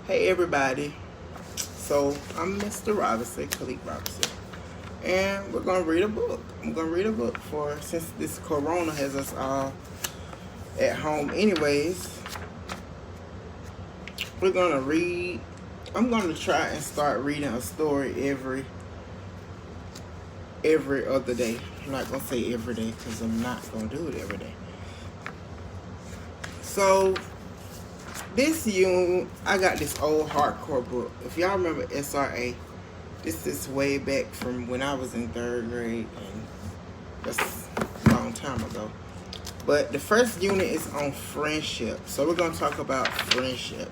Hey everybody. So I'm Mr. Robinson, Khalid Robinson, and we're gonna read a book. I'm gonna read a book for since this Corona has us all at home, anyways. We're gonna read. I'm gonna try and start reading a story every other day. I'm not gonna say every day because I'm not gonna do it every day. So I got this old hardcore book. If y'all remember SRA, this is way back from when I was in third grade, and that's a long time ago. But the first unit is on friendship. So we're going to talk about friendship.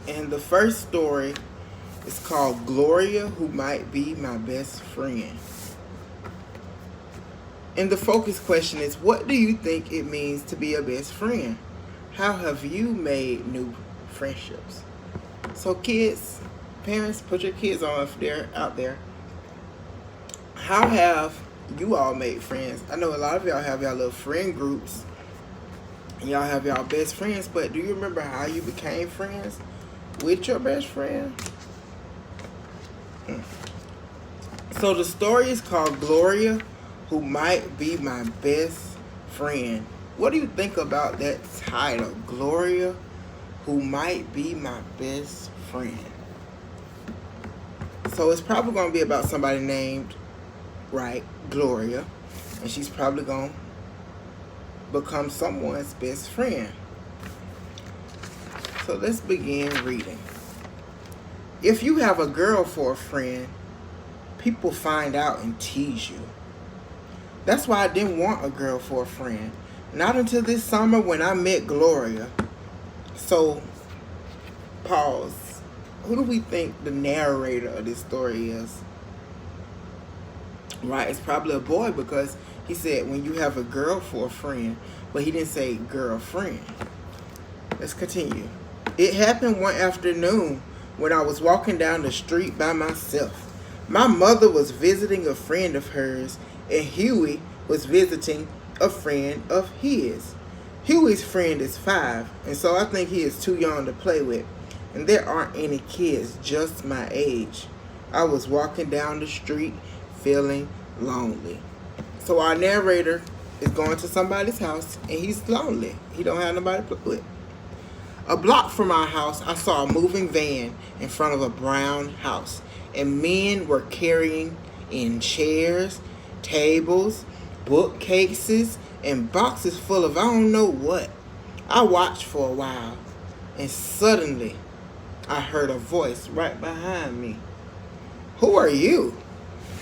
And the first story is called Gloria, Who Might Be My Best Friend. And the focus question is, what do you think it means to be a best friend? How have you made new friendships? So kids, parents, put your kids on if they're out there. How have you all made friends? I know a lot of y'all have y'all little friend groups. And y'all have y'all best friends, but do you remember how you became friends with your best friend? So the story is called Gloria, Who Might Be My Best Friend. What do you think about that title? Gloria, Who Might Be My Best Friend. So it's probably going to be about somebody named, right, Gloria. And she's probably going to become someone's best friend. So let's begin reading. If you have a girl for a friend, people find out and tease you. That's why I didn't want a girl for a friend. Not until this summer when I met Gloria. So, pause. Who do we think the narrator of this story is? Right, it's probably a boy because he said when you have a girl for a friend, but he didn't say girlfriend. Let's continue. It happened one afternoon when I was walking down the street by myself. My mother was visiting a friend of hers, and Huey was visiting a friend of his. Huey's friend is 5, and so I think he is too young to play with. And there aren't any kids just my age. I was walking down the street feeling lonely. So our narrator is going to somebody's house and he's lonely. He don't have nobody to play with. A block from our house, I saw a moving van in front of a brown house, and men were carrying in chairs, tables, bookcases, and boxes full of I don't know what. I watched for a while, and suddenly I heard a voice right behind me. Who are you?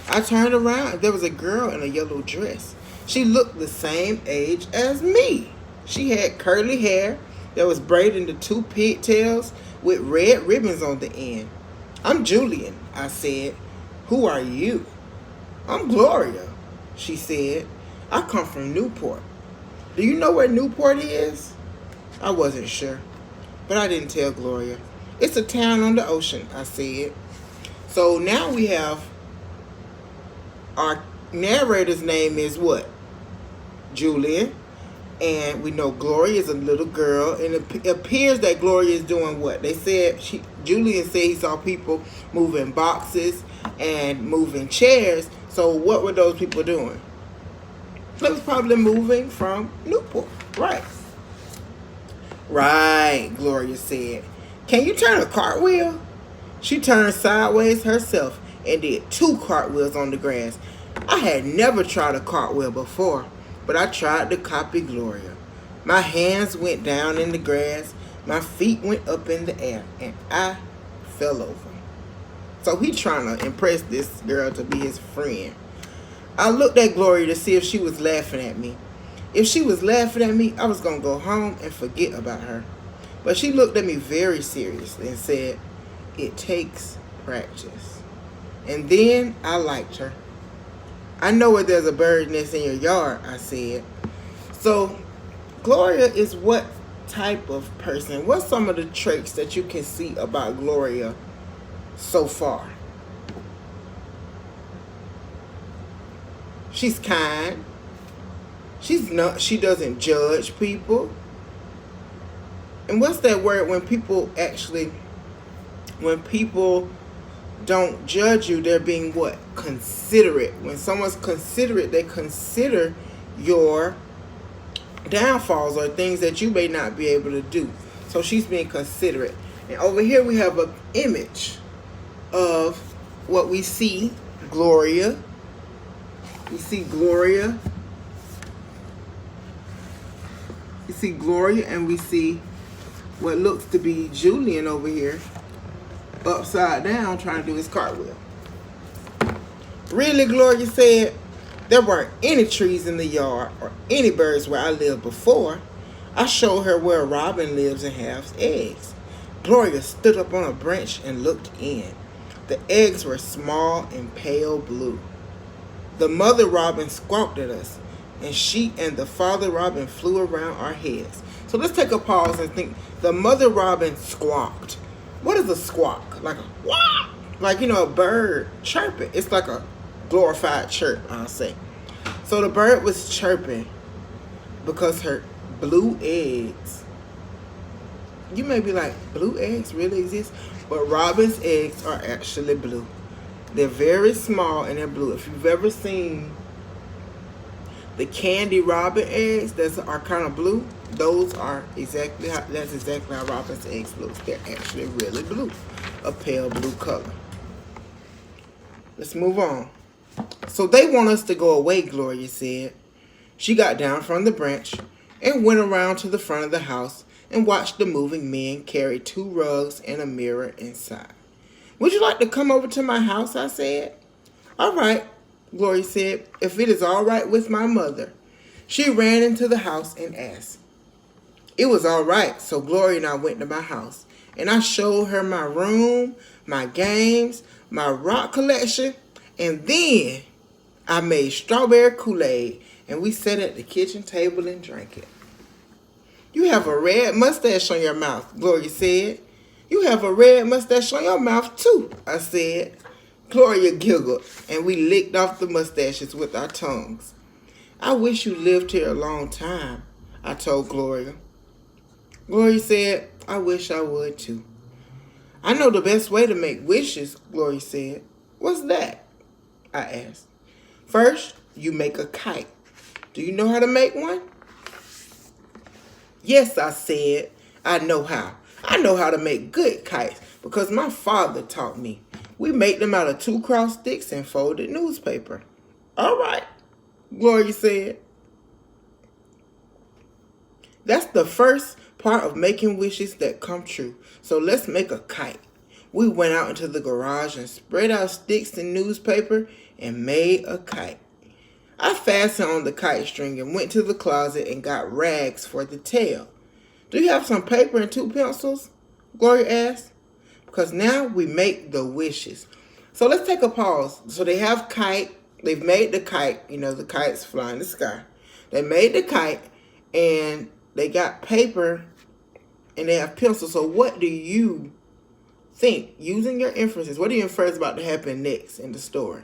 I turned around and there was a girl in a yellow dress. She looked the same age as me. She had curly hair that was braided into 2 pigtails with red ribbons on the end. I'm Julian, I said. Who are you? I'm Gloria, she said. I come from Newport. Do you know where Newport is? I wasn't sure, but I didn't tell Gloria. It's a town on the ocean, I said. So now we have our narrator's name is what? Julian. And we know Gloria is a little girl, and it appears that Gloria is doing what? They said, Julian said he saw people moving boxes and moving chairs. So what were those people doing? They was probably moving from Newport, right? Right, Gloria said. Can you turn a cartwheel? She turned sideways herself and did 2 cartwheels on the grass. I had never tried a cartwheel before, but I tried to copy Gloria. My hands went down in the grass, my feet went up in the air, and I fell over. So he trying to impress this girl to be his friend. I looked at Gloria to see if she was laughing at me. If she was laughing at me, I was going to go home and forget about her. But she looked at me very seriously and said, it takes practice. And then I liked her. I know where there's a bird's nest in your yard, I said. So, Gloria is what type of person? What's some of the traits that you can see about Gloria so far? She's kind. She doesn't judge people. And what's that word when people don't judge you, they're being what? Considerate. When someone's considerate, they consider your downfalls or things that you may not be able to do. So she's being considerate. And over here we have an image of what we see, Gloria. We see Gloria. You see Gloria, and we see what looks to be Julian over here, upside down, trying to do his cartwheel. Really, Gloria said, there weren't any trees in the yard or any birds where I lived before. I showed her where a robin lives and has eggs. Gloria stood up on a branch and looked in. The eggs were small and pale blue. The mother robin squawked at us, and she and the father robin flew around our heads. So let's take a pause and think. The mother robin squawked. What is a squawk? Like a wah! Like, a bird chirping. It's like a glorified chirp, I'll say. So the bird was chirping because her blue eggs. You may be like, blue eggs really exist? But robin's eggs are actually blue. They're very small and they're blue. If you've ever seen the candy robin eggs that are kind of blue, that's exactly how robin's eggs look. They're actually really blue, a pale blue color. Let's move on. So they want us to go away, Gloria said. She got down from the branch and went around to the front of the house and watched the moving men carry 2 rugs and a mirror inside. Would you like to come over to my house? I said. All right, Gloria said, if it is all right with my mother. She ran into the house and asked. It was all right, so Gloria and I went to my house, and I showed her my room, my games, my rock collection, and then I made strawberry Kool-Aid, and we sat at the kitchen table and drank it. You have a red mustache on your mouth, Gloria said. You have a red mustache on your mouth, too, I said. Gloria giggled, and we licked off the mustaches with our tongues. I wish you lived here a long time, I told Gloria. Gloria said, I wish I would, too. I know the best way to make wishes, Gloria said. What's that? I asked. First, you make a kite. Do you know how to make one? Yes, I said. I know how. I know how to make good kites because my father taught me. We make them out of 2 cross sticks and folded newspaper. All right, Gloria said. That's the first part of making wishes that come true. So let's make a kite. We went out into the garage and spread out sticks and newspaper and made a kite. I fastened on the kite string and went to the closet and got rags for the tail. Do you have some paper and 2 pencils? Gloria asked. Because now we make the wishes. So let's take a pause. So they have kite. They've made the kite. The kite's flying in the sky. They made the kite and they got paper and they have pencils. So what do you think, using your inferences, what do you infer is about to happen next in the story?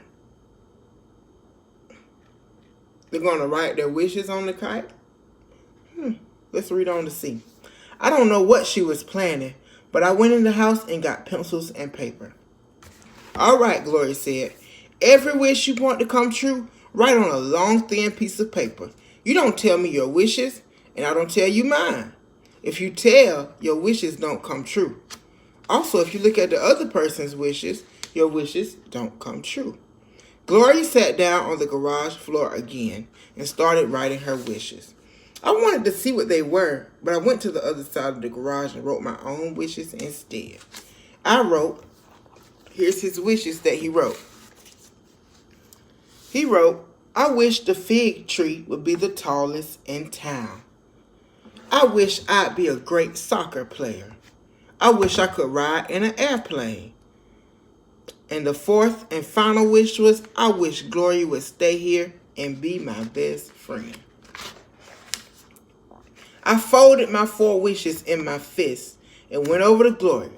They're going to write their wishes on the kite? Let's read on to see. I don't know what she was planning, but I went in the house and got pencils and paper. All right, Gloria said. Every wish you want to come true, write on a long, thin piece of paper. You don't tell me your wishes, and I don't tell you mine. If you tell, your wishes don't come true. Also, if you look at the other person's wishes, your wishes don't come true. Gloria sat down on the garage floor again and started writing her wishes. I wanted to see what they were, but I went to the other side of the garage and wrote my own wishes instead. I wrote, here's his wishes that he wrote. He wrote, I wish the fig tree would be the tallest in town. I wish I'd be a great soccer player. I wish I could ride in an airplane. And the 4th and final wish was, I wish Gloria would stay here and be my best friend. I folded my 4 wishes in my fist and went over to Gloria.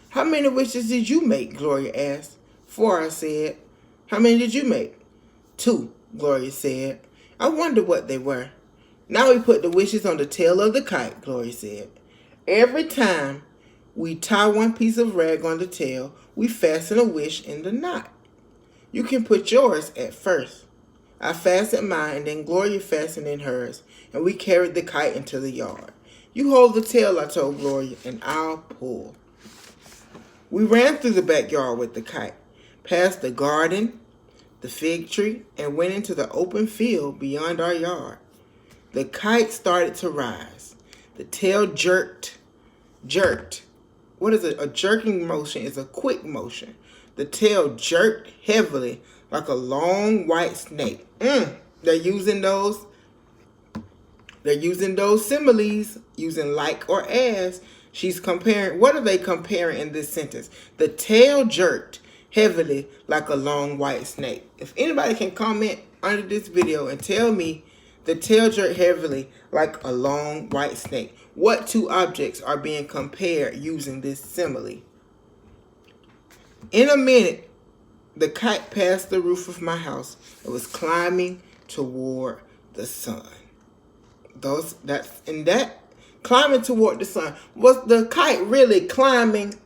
How many wishes did you make? Gloria asked. 4, I said. How many did you make? 2, Gloria said. I wonder what they were. Now we put the wishes on the tail of the kite, Gloria said. Every time we tie one piece of rag on the tail, we fasten a wish in the knot. You can put yours at first. I fastened mine, and then Gloria fastened in hers, and we carried the kite into the yard. You hold the tail, I told Gloria, and I'll pull. We ran through the backyard with the kite, past the garden, the fig tree, and went into the open field beyond our yard. The kite started to rise. The tail jerked. What is it? A jerking motion is a quick motion. The tail jerked heavily like a long white snake. They're using those similes, using like or as. She's comparing. What are they comparing in this sentence? The tail jerked heavily like a long white snake. If anybody can comment under this video and tell me the tail jerked heavily like a long white snake, what two objects are being compared using this simile? In a minute, the kite passed the roof of my house. It was climbing toward the sun. Climbing toward the sun. Was the kite really climbing,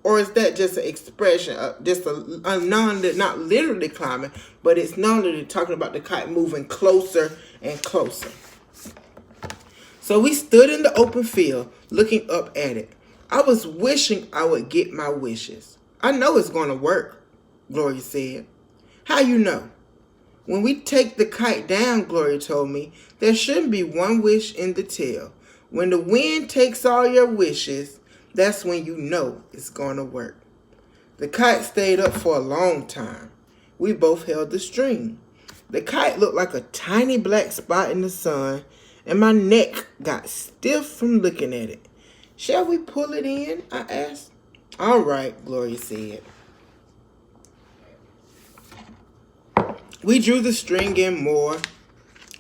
or is that just an expression of not literally climbing, but it's non-literally talking about the kite moving closer and closer? So we stood in the open field looking up at it. I was wishing I would get my wishes. I know it's going to work, Gloria said. How you know? When we take the kite down, Gloria told me, there shouldn't be one wish in the tail. When the wind takes all your wishes, that's when you know it's going to work. The kite stayed up for a long time. We both held the string. The kite looked like a tiny black spot in the sun, and my neck got stiff from looking at it. Shall we pull it in? I asked. All right, Gloria said. We drew the string in more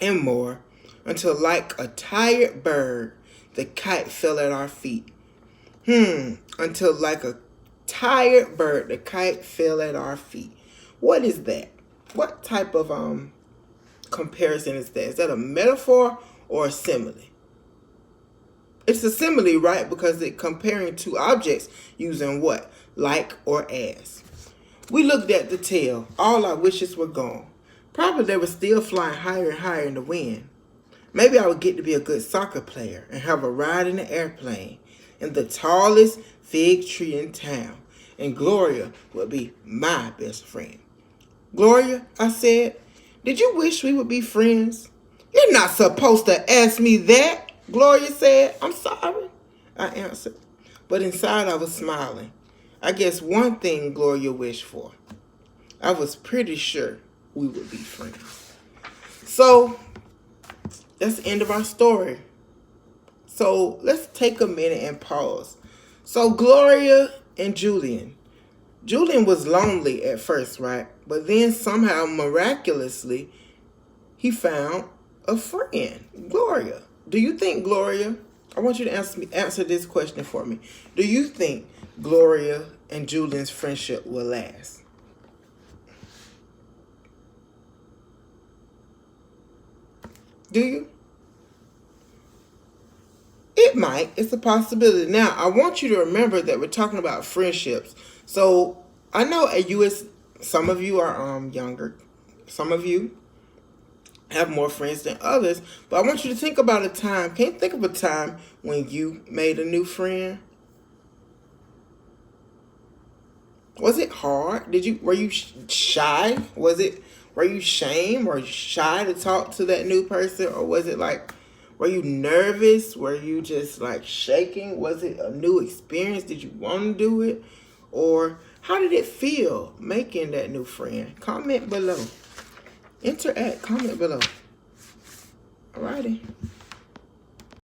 and more until, like a tired bird, the kite fell at our feet. Until like a tired bird, the kite fell at our feet. What is that? What type of comparison is that? Is that a metaphor or a simile? It's a simile, right? Because it's comparing two objects using what? Like or as. We looked at the tail. All our wishes were gone. Probably they were still flying higher and higher in the wind. Maybe I would get to be a good soccer player and have a ride in an airplane in the tallest fig tree in town. And Gloria would be my best friend. Gloria, I said, did you wish we would be friends? You're not supposed to ask me that, Gloria said. I'm sorry, I answered. But inside I was smiling. I guess one thing Gloria wished for. I was pretty sure we would be friends. So that's the end of our story. So let's take a minute and pause. So Gloria and Julian. Julian was lonely at first, right? But then somehow, miraculously, he found a friend, Gloria. Do you think Gloria, I want you to answer this question for me. Do you think Gloria and Julian's friendship will last? Do you? It might. It's a possibility. Now, I want you to remember that we're talking about friendships. So, I know at US, some of you are younger. Some of you have more friends than others. But I want you to think about a time. Can you think of a time when you made a new friend? Was it hard? Were you shy? Were you ashamed or shy to talk to that new person? Or was it like, were you nervous? Were you just like shaking? Was it a new experience? Did you want to do it? Or how did it feel making that new friend? Comment below. Interact, comment below. Alrighty.